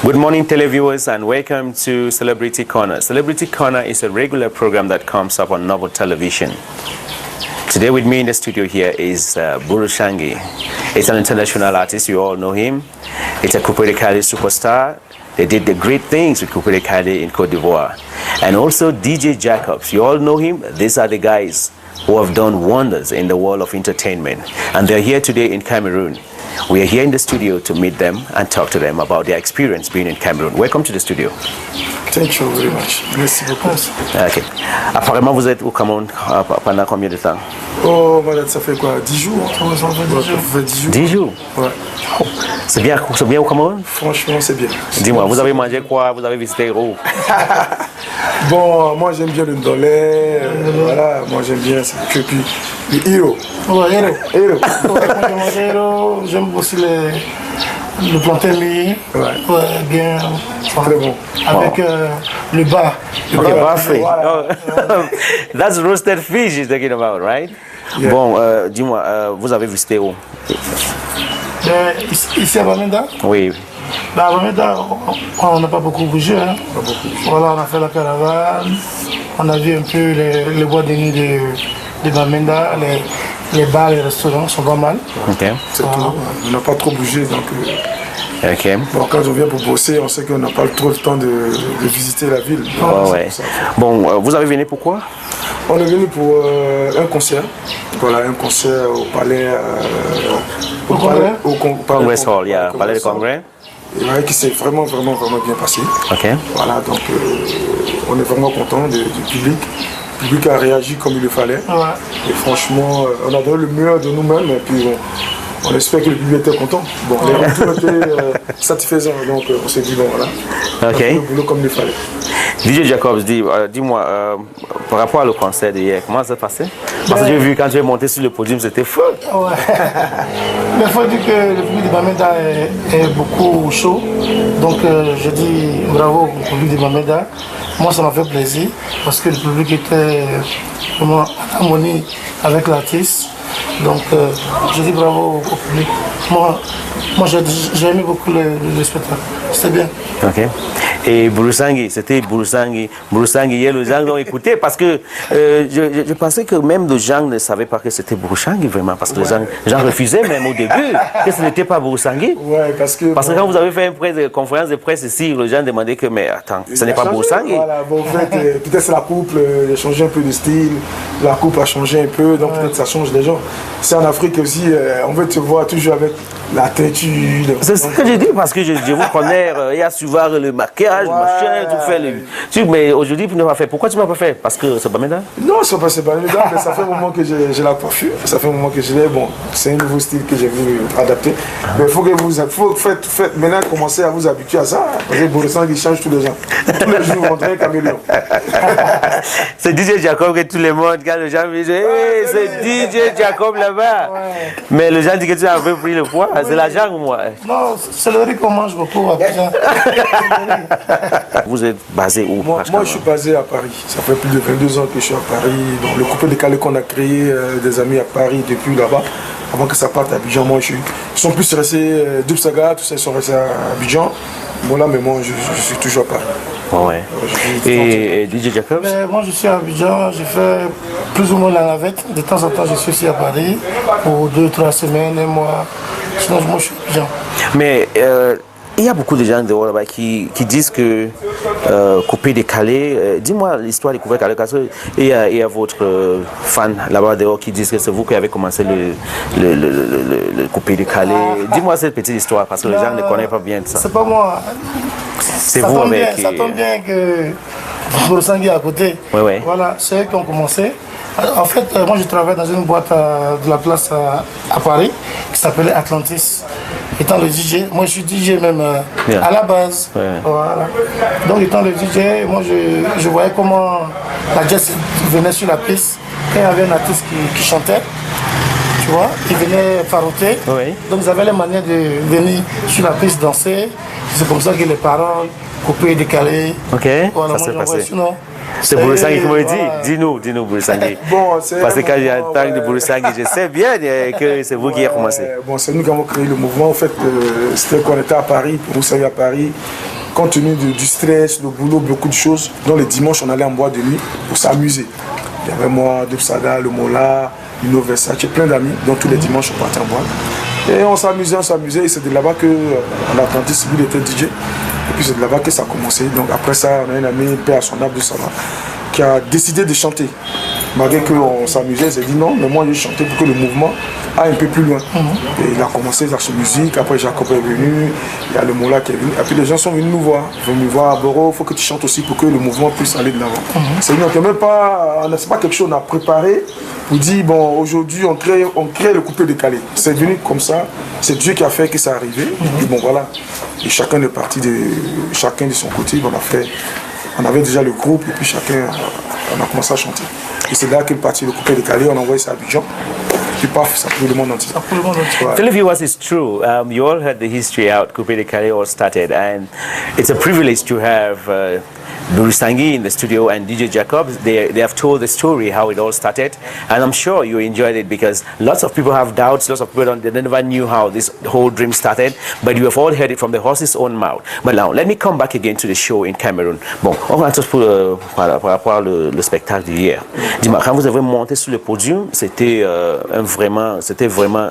Good morning, televiewers, and welcome to Celebrity Corner. Celebrity Corner is a regular program that comes up on Novel Television. Today with me in the studio here is Burushangi. He's an international artist, you all know him. It's a Coupé de Calais superstar. They did the great things with Coupé de Calais in Côte d'Ivoire. And also DJ Jacobs, you all know him. These are the guys who have done wonders in the world of entertainment. And they're here today in Cameroon. We are here in the studio to meet them and talk to them about their experience being in Cameroon. Welcome to the studio. Thank you very much. Merci beaucoup. Ok. Apparemment, vous êtes au Cameroun pendant combien de temps? Oh, voilà, ça fait quoi? 10 jours? Ça fait 10 jours. 10 jours? Ouais. Oh, c'est bien au Cameroun? Franchement, c'est bien. Dis-moi, vous avez mangé quoi? Vous avez visité où? Bon, moi j'aime bien le ndolé, voilà, moi j'aime bien ça. Et puis, le héros. Ouais, héros. Héros, j'aime aussi le plantain mie. Ouais. Bien. Très bon. Avec le bar. Okay, bar fish. Voilà. Oh. That's roasted fish you're talking about, right? Yeah. Bon, dis-moi, vous avez visité où? Ici à Bamenda? Oui. À Bamenda, on n'a pas beaucoup bougé. Hein. Voilà, on a fait la caravane. On a vu un peu les bois de nuit de Bamenda. Les bars, les restaurants sont pas mal. Ok. C'est tout. On n'a pas trop bougé, donc... Ok. Bon, quand on vient pour bosser, on sait qu'on n'a pas trop le temps de visiter la ville. Oh, ouais. Bon, vous avez venu pourquoi? On est venu pour un concert. Voilà, un concert au palais... Au Congrès? Au Congress Hall, yeah. Palais de Congrès. Ouais, qui s'est vraiment bien passé. Ok. Voilà, donc on est vraiment content du public. Le public a réagi comme il le fallait. Ouais. Et franchement, on a donné le meilleur de nous-mêmes. Et puis on espère que le public était content. Bon, les retours étaient satisfaisants. Donc on s'est dit, bon voilà, on a fait le boulot comme il fallait. DJ Jacobs, dis-moi, par rapport au concert d'hier, comment ça s'est passé? Parce que j'ai vu quand tu es monté sur le podium, c'était fou. Ouais. Mais il faut dire que le public de Bamenda est beaucoup chaud. Donc je dis bravo au public de Bamenda. Moi ça m'a fait plaisir parce que le public était vraiment en harmonie avec l'artiste. Donc je dis bravo au public. Moi j'ai aimé beaucoup le spectacle. C'était bien. Ok. Et Burushangi, c'était Burushangi. Burushangi, hier, les gens l'ont écouté parce que je pensais que même les gens ne savaient pas que c'était Burushangi vraiment. Parce que les gens refusaient même au début que ce n'était pas Burushangi. Ouais, parce que quand vous avez fait une conférence de presse ici, les gens demandaient que, mais attends, ce n'est pas Burushangi. Voilà, bon, en fait, peut-être c'est la coupe, il a changé un peu de style. La coupe a changé un peu, donc peut-être ça change les gens. C'est en Afrique aussi, on veut te voir toujours avec la teinture. C'est ce que je dis parce que je vous connais, il y a souvent le maquillage, machin, tout fait. Mais aujourd'hui, tu ne m'as pas fait. Pourquoi tu ne m'as pas fait? Parce que c'est Bamenda? Non, c'est pas Bamenda, mais ça fait un moment que j'ai la coiffure. Ça fait un moment que je l'ai. Bon, c'est un nouveau style que j'ai voulu adapter. Mais il faut que vous faites maintenant commencer à vous habituer à ça. Parce que Burushangi change tous les gens. Tous les jours, vous rentrez un caméléon. C'est DJ Jacob que tout le monde, quand les gens me disent, hey, c'est DJ Jacob là-bas. Ouais. Mais les gens disent que tu as un peu pris le poids. C'est l'argent ou moi? Non, c'est le riz qu'on mange beaucoup. Vous êtes basé où? Moi, je suis basé à Paris. Ça fait plus de 22 ans que je suis à Paris. Donc, le Coupé de Calais qu'on a créé, des amis à Paris depuis là-bas, avant que ça parte à Abidjan. Moi, ils sont plus restés, Dubsaga, tout ça, ils sont restés à Abidjan. Bon, là, mais moi, je suis toujours à Paris. Oh, ouais. Et DJ Jacobs? Moi, je suis à Abidjan. J'ai fait plus ou moins la navette. De temps en temps, je suis ici à Paris pour 2-3 semaines, un mois. Sinon, moi, je suis à Abidjan. Mais il y a beaucoup de gens dehors là-bas qui disent que Coupé de Calais, dis-moi l'histoire de Coupé de Calais, parce qu'il y a votre fan là-bas dehors qui disent que c'est vous qui avez commencé le Coupé de Calais. Dis-moi cette petite histoire, parce que les gens ne connaissent pas bien ça. C'est pas moi. C'est vous avec... Ça tombe bien que Burushangi est à côté. Ouais. Voilà, c'est eux qui ont commencé. En fait, moi je travaille dans une boîte de la place à Paris qui s'appelait Atlantis. Étant le DJ, moi je suis DJ même à la base. Ouais. Voilà. Donc étant le DJ, moi je voyais comment la jazz venait sur la piste. Quand il y avait un artiste qui chantait, tu vois, il venait faroter. Oui. Donc ils avaient les manières de venir sur la piste danser. C'est comme ça que les paroles, coupées, décalées. Ok, voilà, ça s'est passé. Sinon, c'est Burushangi qui me le dit. Dis-nous Burushangi. Parce que quand j'entends de Burushangi, je sais bien que c'est vous qui avez commencé. Bon, c'est nous qui avons créé le mouvement. En fait, c'était qu'on était à Paris, Burushangi à Paris. compte tenu du stress, le boulot, beaucoup de choses. Donc les dimanches, on allait en boîte de nuit pour s'amuser. Il y avait moi, Dubsaga, le Mola, Lino Versace, plein d'amis. Donc tous les dimanches, on partait en boîte. Et on s'amusait. Et c'est de là-bas que l'apprenti, lui, était DJ. Et puis c'est de là-bas que ça a commencé. Donc après ça, on a un ami, père à son âme de Sama, qui a décidé de chanter. Malgré qu'on s'amusait, il s'est dit non, mais moi je chantais pour que le mouvement aille un peu plus loin. Et il a commencé dans sa musique, après Jacob est venu, il y a le Mola qui est venu, et puis les gens sont venus nous voir. Ils sont venus voir, Boro, il faut que tu chantes aussi pour que le mouvement puisse aller de l'avant. C'est même pas, c'est pas quelque chose qu'on a préparé pour dire, bon, aujourd'hui on crée le coupé décalé. C'est venu comme ça, c'est Dieu qui a fait que ça arrivait, et bon voilà. Et chacun est parti chacun de son côté, on avait déjà le groupe, et puis chacun, on a commencé à chanter. Et c'est là qu'est parti le coupé décalé, on a envoyé ça à Abidjan. Puis paf, ça pour le monde entier. Tell viewers it's true. You all heard the history how Coupé Décalé all started, and it's a privilege to have Burusangi in the studio and DJ Jacob. They have told the story how it all started, and I'm sure you enjoyed it because lots of people have doubts, lots of people they never knew how this whole dream started, but you have all heard it from the horse's own mouth. But now, let me come back again to the show in Cameroon. Bon, on va tous par rapport à le spectacle d'hier. Dis-moi, quand vous avez monté sur le podium, c'était vraiment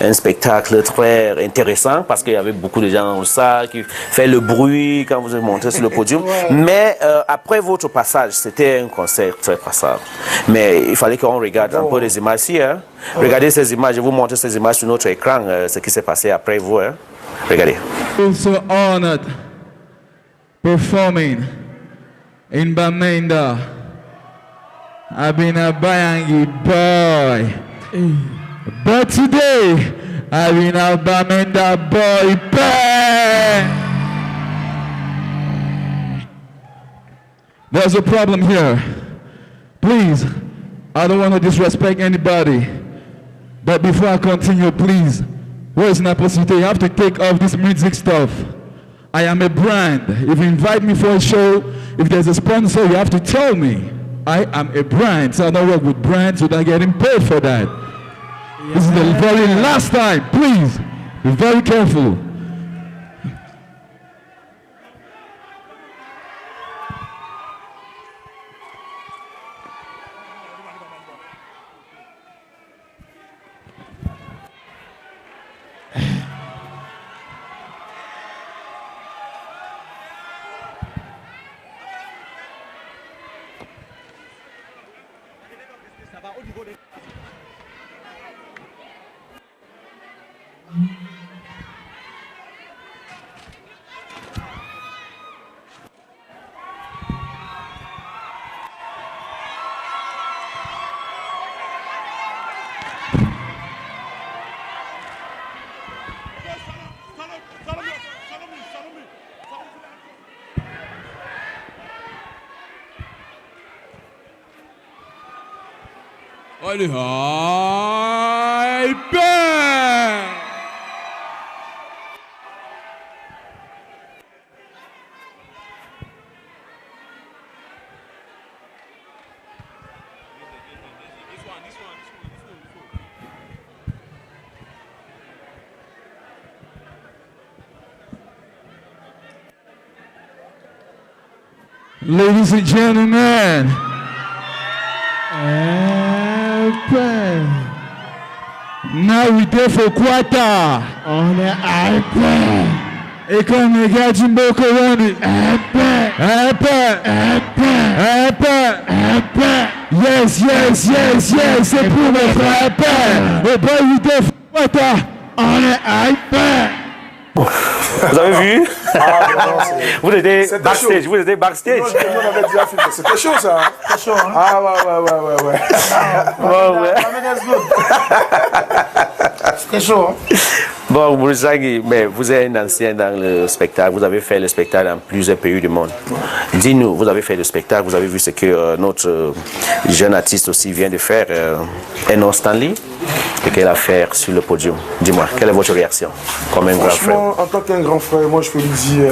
un spectacle très intéressant parce qu'il y avait beaucoup de gens dans ça qui fait le bruit quand vous êtes monté sur le podium. Mais après votre passage, c'était un concert très passable. Mais il fallait qu'on regarde un peu les images ici. Hein. Regardez ces images, je vous montre ces images sur notre écran, ce qui s'est passé après vous. Hein. Regardez. I'm so honored performing in Bamenda. I've been a Bayangi boy. But today, I've been a Bamenda boy. Bang! There's a problem here. Please, I don't want to disrespect anybody. But before I continue, please, where's Naposite? You have to take off this music stuff. I am a brand. If you invite me for a show, if there's a sponsor, you have to tell me. I am a brand, so I don't work with brands without getting paid for that. Yeah. This is the very last time. Please, be very careful. Allez, hyper! Ladies and gentlemen, now we there for Quata. On est hyper. Et comme les gars du Mboko Wani. Hyper. Yes. C'est pour notre hyper. Et boy, we there for Quata. On est hyper. Vous avez vu? Vous étiez backstage. Non, on avait déjà filmé. C'était chaud ça. C'était chaud. Hein? Ah ouais. C'était chaud. Hein? Bon, Burusangi, mais vous êtes un ancien dans le spectacle. Vous avez fait le spectacle dans plusieurs pays du monde. Dis-nous, vous avez fait le spectacle, vous avez vu ce que notre jeune artiste aussi vient de faire, Eno Stanley, et qu'elle a fait sur le podium. Dis-moi, quelle est votre réaction comme un grand frère? En tant qu'un grand frère, moi je peux lui dire,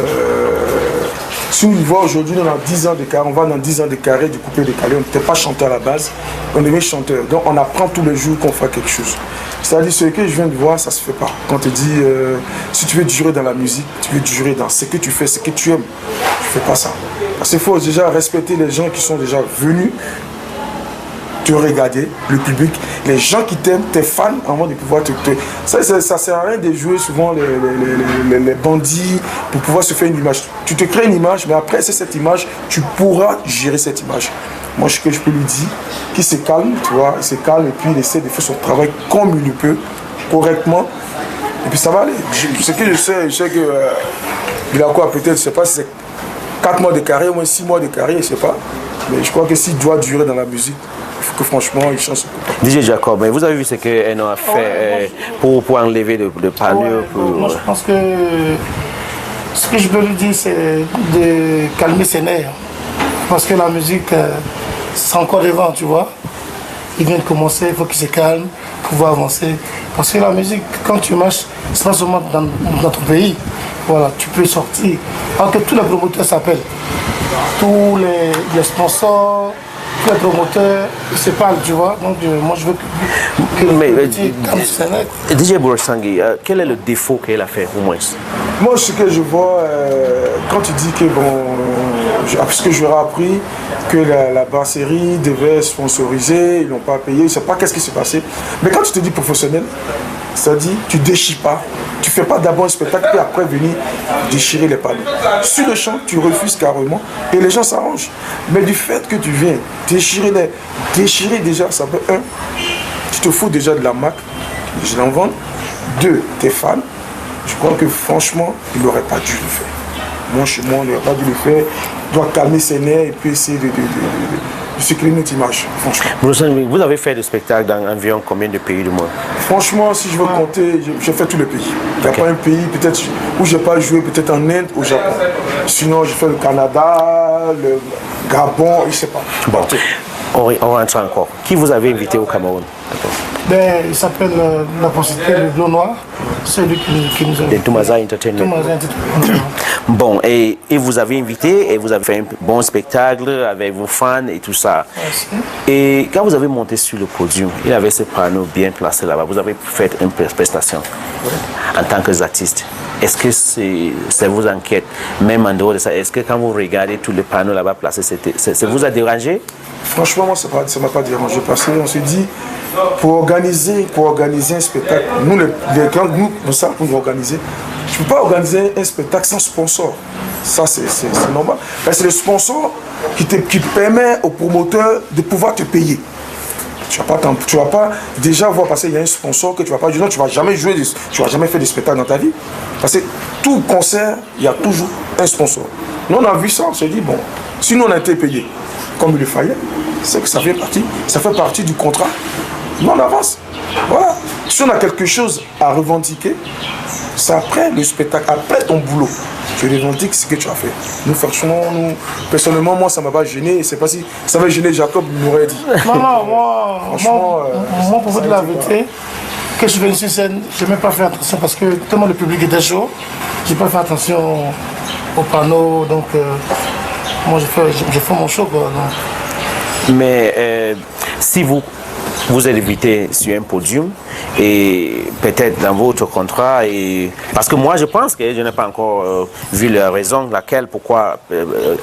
si on y voit aujourd'hui, on a 10 ans de carré, on va dans 10 ans de carré du coupé décalé, on n'était pas chanteur à la base, on devient chanteur. Donc on apprend tous les jours qu'on fait quelque chose. C'est-à-dire, ce que je viens de voir, ça se fait pas. Quand on te dit, si tu veux durer dans la musique, tu veux durer dans ce que tu fais, ce que tu aimes, tu fais pas ça. Parce qu'il faut déjà respecter les gens qui sont déjà venus te regarder, le public, les gens qui t'aiment, tes fans, avant de pouvoir te... Ça sert à rien de jouer souvent les bandits pour pouvoir se faire une image. Tu te crées une image, mais après, c'est cette image, tu pourras gérer cette image. Moi, ce que je peux lui dire, qu'il se calme, tu vois, il se calme et puis il essaie de faire son travail comme il le peut, correctement, et puis ça va aller. Ce que je sais que il a quoi, peut-être, je sais pas si c'est 4 mois de carrière, ou 6 mois de carrière, je sais pas. Mais je crois que s'il doit durer dans la musique, il faut que franchement, il change son comportement. DJ Jacob, vous avez vu ce que Eno a fait pour enlever le panneau Moi, je pense que ce que je peux lui dire, c'est de calmer ses nerfs. Parce que la musique, c'est encore devant, tu vois. Il vient de commencer, il faut qu'il se calme, pouvoir avancer. Parce que la musique, quand tu marches, c'est pas seulement dans notre pays. Voilà, tu peux sortir. Alors que tous les promoteurs s'appellent. Tous les sponsors, tous les promoteurs, ils se parlent, tu vois. Donc moi je veux que DJ Bourochangui, quel est le défaut qu'elle a fait au moins? Moi, ce que je vois, quand tu dis que, parce que j'aurais appris que la brasserie devait sponsoriser, ils n'ont pas payé, je ne sais pas qu'est-ce qui s'est passé. Mais quand tu te dis professionnel, ça dit, tu ne déchires pas. Tu ne fais pas d'abord un spectacle et après venir déchirer les panneaux. Sur le champ, tu refuses carrément et les gens s'arrangent. Mais du fait que tu viens déchirer déjà, ça peut, tu te fous déjà de la marque, je l'en vends. 2, tes fans. Je crois que franchement, il n'aurait pas dû le faire. Moi, chez moi, il n'aurait pas dû le faire. Il doit calmer ses nerfs et puis essayer de se créer une autre image, franchement. Vous avez fait des spectacles dans environ combien de pays du monde? Franchement, si je veux compter, j'ai fait tous les pays. Il n'y a pas un pays peut-être où je n'ai pas joué, peut-être en Inde, au Japon. Sinon, j'ai fait le Canada, le Gabon, je ne sais pas. Bon, on rentre encore. Qui vous avez invité au Cameroun? Ben, il s'appelle la société Le Bleu Noir. C'est lui qui nous a invité. Toumaza Entertainment. Bon, et vous avez invité et vous avez fait un bon spectacle avec vos fans et tout ça. Merci. Et quand vous avez monté sur le podium, il avait ce panneau bien placé là-bas. Vous avez fait une prestation en tant qu'artiste. Est-ce que ça vous inquiète, même en dehors de ça? Est-ce que quand vous regardez tous les panneaux là-bas placés, ça vous a dérangé? Franchement, moi, ça ne m'a pas dérangé parce qu'on se dit, pour organiser un spectacle, nous, les grands groupes, nous savons pour nous organiser. Tu ne peux pas organiser un spectacle sans sponsor. Ça, c'est normal. C'est le sponsor qui permet aux promoteurs de pouvoir te payer. Tu ne vas pas déjà voir passer, il y a un sponsor que tu ne vas pas jouer. Non, tu ne vas jamais jouer, tu ne vas jamais faire de spectacle dans ta vie. Parce que tout concert, il y a toujours un sponsor. Nous, on a vu ça, on s'est dit, bon, si nous on a été payés comme il le fallait, c'est que ça fait partie du contrat. Nous, on avance. Voilà. Si on a quelque chose à revendiquer, c'est après le spectacle, après ton boulot. Tu revendiques ce que tu as fait. Nous, franchement, personnellement, moi, ça ne m'a pas gêné. C'est pas si ça va gêner Jacob, il m'aurait dit. Non, moi, pour vous dire la vérité, que je vais sur scène, je n'ai même pas fait attention parce que tellement le public était chaud, je n'ai pas fait attention aux panneaux. Donc, moi, j'ai fait mon show, quoi. Donc. Mais si vous êtes invité sur un podium et peut-être dans votre contrat, parce que moi je pense que je n'ai pas encore vu la raison pourquoi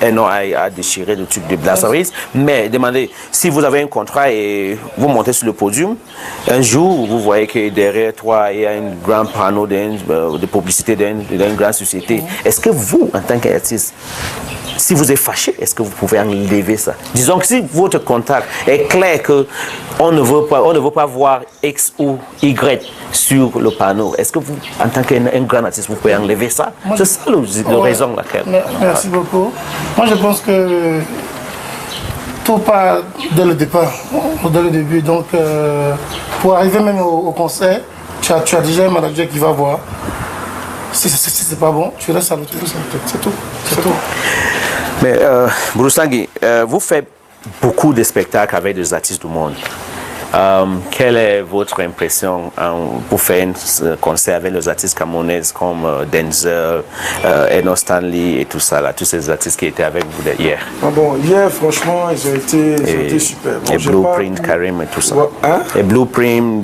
Eno a déchiré le truc de Blazzaris, mais demandez, si vous avez un contrat et vous montez sur le podium, un jour vous voyez que derrière toi il y a un grand panneau de publicité d'une grande société, est-ce que vous, en tant qu'artiste, si vous êtes fâché, est-ce que vous pouvez enlever ça? Disons que si votre contrat est clair qu'on ne veut pas voir X ou Y sur le panneau, est-ce que vous, en tant qu'un grand artiste, vous pouvez enlever ça? C'est ça la raison laquelle. Merci beaucoup. Moi, je pense que tout part dès le départ, dès le début. Donc, pour arriver même au concert, tu as déjà un manager qui va voir. Si c'est pas bon, tu restes à l'hôtel. C'est tout. Mais Bourochangui, vous faites beaucoup de spectacles avec des artistes du monde. Quelle est votre impression pour faire un concert avec les artistes camerounais comme Denzel, Eno Stanley et tout ça, là, tous ces artistes qui étaient avec vous hier? Bon, hier, franchement, ils ont été super. Bon, et Blueprint, Karim et tout ça. Hein? Et Blueprint,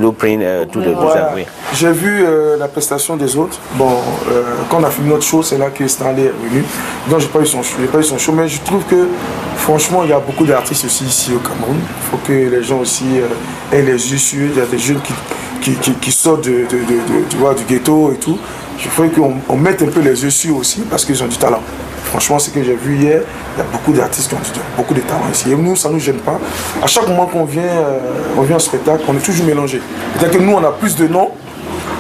tout le voilà. oui. J'ai vu la prestation des autres. Bon, quand on a fini notre show, c'est là que Stanley est venu. Donc, j'ai pas eu son show, mais je trouve que, franchement, il y a beaucoup d'artistes aussi ici au Cameroun. Il faut que les gens aussi aient les yeux sur eux. Il y a des jeunes qui sortent du ghetto et tout. Il faudrait qu'on mette un peu les yeux sur eux aussi parce qu'ils ont du talent. Franchement, ce que j'ai vu hier, il y a beaucoup d'artistes qui ont beaucoup de talent ici. Et nous, ça ne nous gêne pas. À chaque moment qu'on vient en spectacle, on est toujours mélangé. C'est-à-dire que nous, on a plus de noms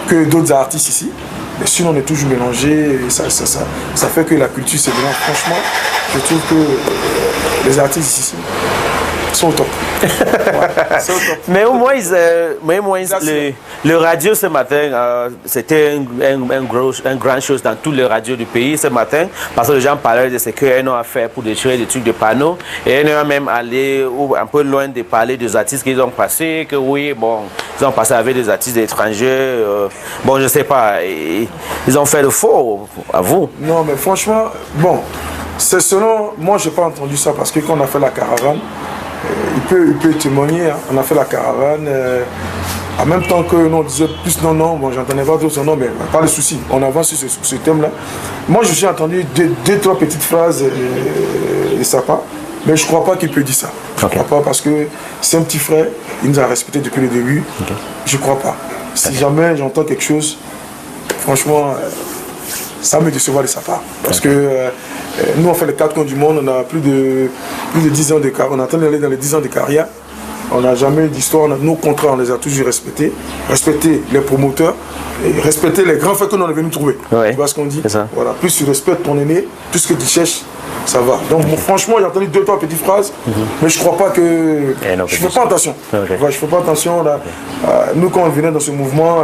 que d'autres artistes ici. Mais sinon, on est toujours mélangé. Et ça fait que la culture, c'est bien. Franchement, je trouve que les artistes ici sont au top. Ouais, au top. Mais au moins, le radio ce matin, c'était une grande chose dans toutes les radios du pays ce matin, parce que les gens parlaient de ce qu'Eno a fait pour détruire des trucs de panneaux. Et Eno a même allé un peu loin de parler des artistes qu'ils ont passés, que oui, bon, ils ont passé avec des artistes étrangers. Bon, je sais pas, ils ont fait le faux à vous. Non, mais franchement, bon, c'est selon. Moi, j'ai pas entendu ça parce que quand on a fait la caravane, il peut témoigner, hein. On a fait la caravane, en même temps que nous on disait plus non, bon j'entendais pas d'autres non, mais pas de souci, on avance sur ce thème-là. Moi je suis entendu deux, trois petites phrases de sa part, mais je crois pas qu'il peut dire ça. Je crois pas parce que c'est un petit frère, il nous a respecté depuis le début, je crois pas. Si jamais j'entends quelque chose, franchement, ça me décevra de sa part. Parce que nous on fait les 4 coins du monde, on a plus de 10 ans de carrière, on est en train d'aller dans les 10 ans de carrière. On n'a jamais eu d'histoire, nos contrats on les a toujours respectés. Respecter les promoteurs et respecter les grands faits que nous on est venu trouver. Ouais, tu vois ce qu'on dit? Ça. Voilà, plus tu respectes ton aîné, plus ce que tu cherches, ça va. Donc franchement, j'ai entendu 2-3 petites phrases, mais je crois pas que... je fais pas attention. Je fais pas attention. Là. Nous quand on venait dans ce mouvement,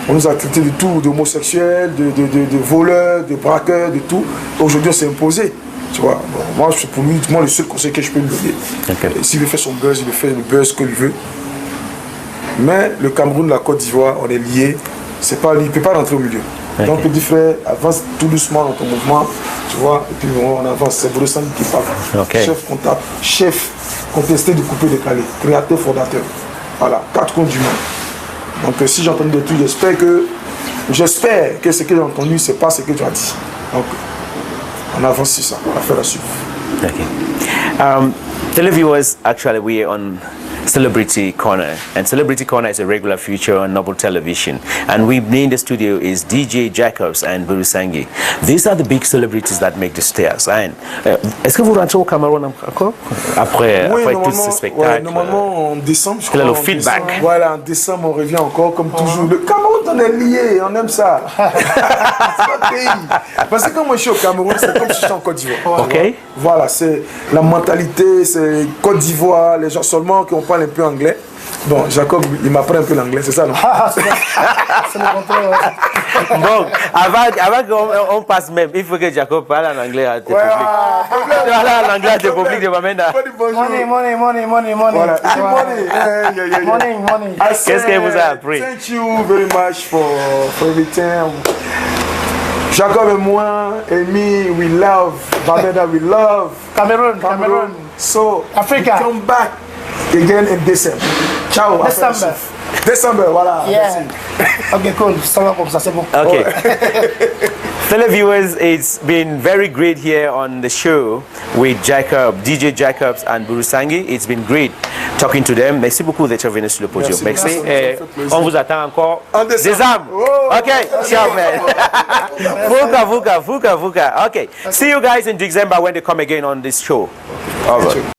on nous a traité de tout, d'homosexuels, de voleurs, de braqueurs, de tout. Aujourd'hui on s'est imposé. Tu vois, bon, moi, pour lui, le seul conseil que je peux lui donner, s'il veut faire son buzz, il veut faire le buzz qu'il veut. Mais le Cameroun, la Côte d'Ivoire, on est liés. C'est pas, il ne peut pas rentrer au milieu. Donc, petit frère, avance tout doucement dans ton mouvement, tu vois, et puis bon, on avance. C'est Bourresan qui parle. Chef comptable, chef contesté du coupé décalé, créateur, fondateur. Voilà, 4 comptes du monde. Donc, si j'entends de tout, j'espère que ce que j'ai entendu, c'est pas ce que tu as dit. Donc, on avance sur ça, on va faire la suite. Okay. Televiewers, actually we are on Celebrity Corner, and Celebrity Corner is a regular feature on Noble Television, and we in the studio is DJ Jacobs and Burusangi. These are the big celebrities that make the stairs. And est-ce que vous rentrez au Cameroun encore après tous ces spectacles? Normalement en décembre, je crois. Le feedback. Voilà, en décembre on revient encore comme toujours. Le Cameroun, on est lié, on aime ça. C'est pas pays. Parce que quand moi je suis au Cameroun, c'est comme si j'étais en Côte d'Ivoire. Ok. Voilà, c'est la mentalité, c'est Côte d'Ivoire, les gens seulement qui ont parlé un peu anglais. Bon, Jacob, il m'apprend un peu l'anglais, c'est ça, non? C'est le contraire. Bon, avant qu'on passe même, il faut que Jacob parle en anglais à tes publics. Parle en anglais à tes publics de Mamenda. Money. Voilà. Money. Qu'est-ce que vous avez appris? Thank you very much for everything. Jacob et moi, Amy, we love Mamenda, we love Cameroon. So, Africa. Come back again in December. Ciao. December, voilà. Yeah. Ok, cool. Ça va comme ça, c'est bon. Okay. Televiewers, it's been very great here on the show with DJ Jacobs and Burusangi. It's been great talking to them. Merci beaucoup d'être venu sur le podium. Merci. On vous attend encore. Des âmes. Ok, ciao, man. Vuka. Okay. See you guys in December when they come again on this show. All right.